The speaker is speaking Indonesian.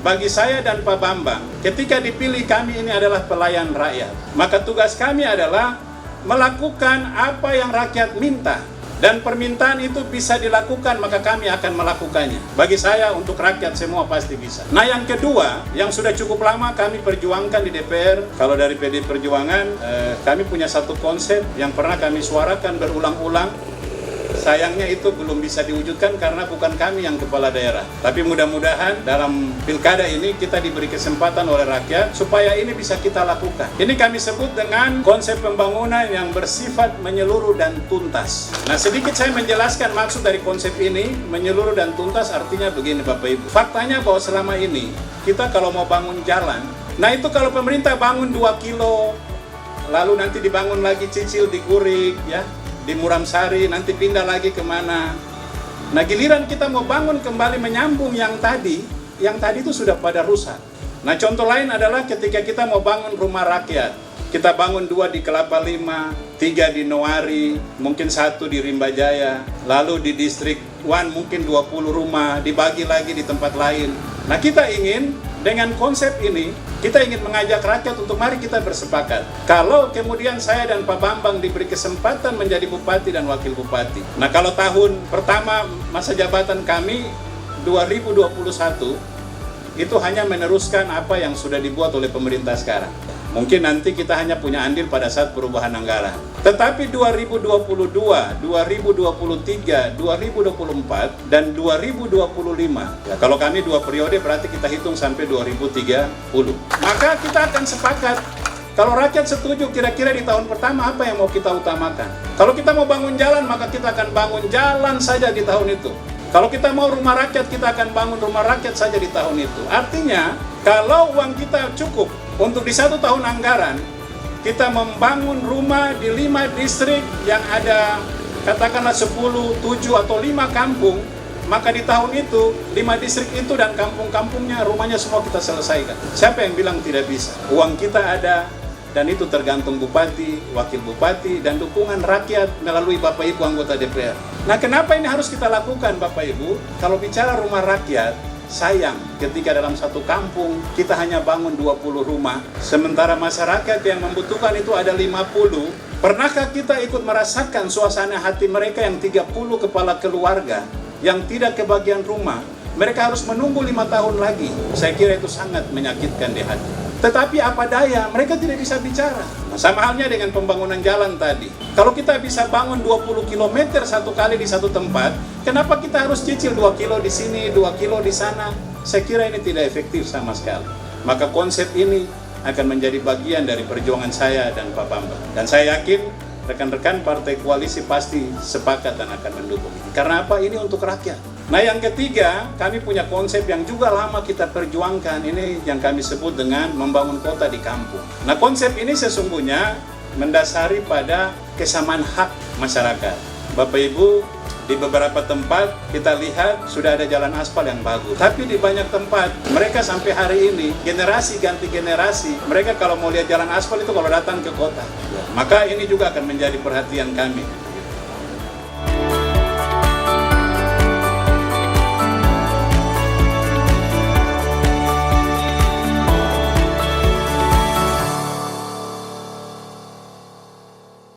bagi saya dan Pak Bambang, ketika dipilih kami ini adalah pelayan rakyat. Maka tugas kami adalah melakukan apa yang rakyat minta. Dan permintaan itu bisa dilakukan, maka kami akan melakukannya. Bagi saya, untuk rakyat semua pasti bisa. Nah, yang kedua, yang sudah cukup lama kami perjuangkan di DPR, kalau dari PD Perjuangan, kami punya satu konsep yang pernah kami suarakan berulang-ulang. Sayangnya itu belum bisa diwujudkan karena bukan kami yang kepala daerah. Tapi mudah-mudahan dalam pilkada ini kita diberi kesempatan oleh rakyat supaya ini bisa kita lakukan. Ini kami sebut dengan konsep pembangunan yang bersifat menyeluruh dan tuntas. Nah, sedikit saya menjelaskan maksud dari konsep ini. Menyeluruh dan tuntas artinya begini Bapak Ibu. Faktanya bahwa selama ini kita kalau mau bangun jalan, nah itu kalau pemerintah bangun 2 kilo, lalu nanti dibangun lagi cicil di Gurik, ya, di Muram Sari, nanti pindah lagi kemana. Nah, giliran kita mau bangun kembali menyambung yang tadi itu sudah pada rusak. Nah, contoh lain adalah ketika kita mau bangun rumah rakyat. Kita bangun 2 di Kelapa Lima, 3 di Nowari, mungkin 1 di Rimba Jaya, lalu di Distrik 1 mungkin 20 rumah, dibagi lagi di tempat lain. Nah, kita ingin dengan konsep ini, kita ingin mengajak rakyat untuk mari kita bersepakat. Kalau kemudian saya dan Pak Bambang diberi kesempatan menjadi bupati dan wakil bupati. Nah, kalau tahun pertama masa jabatan kami 2021 itu hanya meneruskan apa yang sudah dibuat oleh pemerintah sekarang. Mungkin nanti kita hanya punya andil pada saat perubahan anggaran. Tetapi 2022, 2023, 2024, dan 2025. Ya, kalau kami 2 periode berarti kita hitung sampai 2030. Maka kita akan sepakat. Kalau rakyat setuju kira-kira di tahun pertama apa yang mau kita utamakan. Kalau kita mau bangun jalan, maka kita akan bangun jalan saja di tahun itu. Kalau kita mau rumah rakyat, kita akan bangun rumah rakyat saja di tahun itu. Artinya, kalau uang kita cukup untuk di 1 tahun anggaran, kita membangun rumah di 5 distrik yang ada katakanlah 10, 7, atau 5 kampung, maka di tahun itu 5 distrik itu dan kampung-kampungnya, rumahnya semua kita selesaikan. Siapa yang bilang tidak bisa? Uang kita ada, dan itu tergantung bupati, wakil bupati, dan dukungan rakyat melalui Bapak Ibu anggota DPR. Nah, kenapa ini harus kita lakukan Bapak Ibu? Kalau bicara rumah rakyat, sayang ketika dalam satu kampung kita hanya bangun 20 rumah, sementara masyarakat yang membutuhkan itu ada 50. Pernahkah kita ikut merasakan suasana hati mereka yang 30 kepala keluarga yang tidak kebagian rumah? Mereka harus menunggu 5 tahun lagi. Saya kira itu sangat menyakitkan di hati. Tetapi apa daya, mereka tidak bisa bicara. Nah, sama halnya dengan pembangunan jalan tadi. Kalau kita bisa bangun 20 km satu kali di satu tempat, kenapa kita harus cicil 2 kilo di sini, 2 kilo di sana? Saya kira ini tidak efektif sama sekali. Maka konsep ini akan menjadi bagian dari perjuangan saya dan Pak Bambang. Dan saya yakin rekan-rekan partai koalisi pasti sepakat dan akan mendukung. Karena apa? Ini untuk rakyat. Nah, yang ketiga, kami punya konsep yang juga lama kita perjuangkan. Ini yang kami sebut dengan membangun kota di kampung. Nah, konsep ini sesungguhnya mendasari pada kesamaan hak masyarakat. Bapak Ibu, di beberapa tempat kita lihat sudah ada jalan aspal yang bagus. Tapi di banyak tempat, mereka sampai hari ini, generasi ganti generasi, mereka kalau mau lihat jalan aspal itu kalau datang ke kota. Maka ini juga akan menjadi perhatian kami.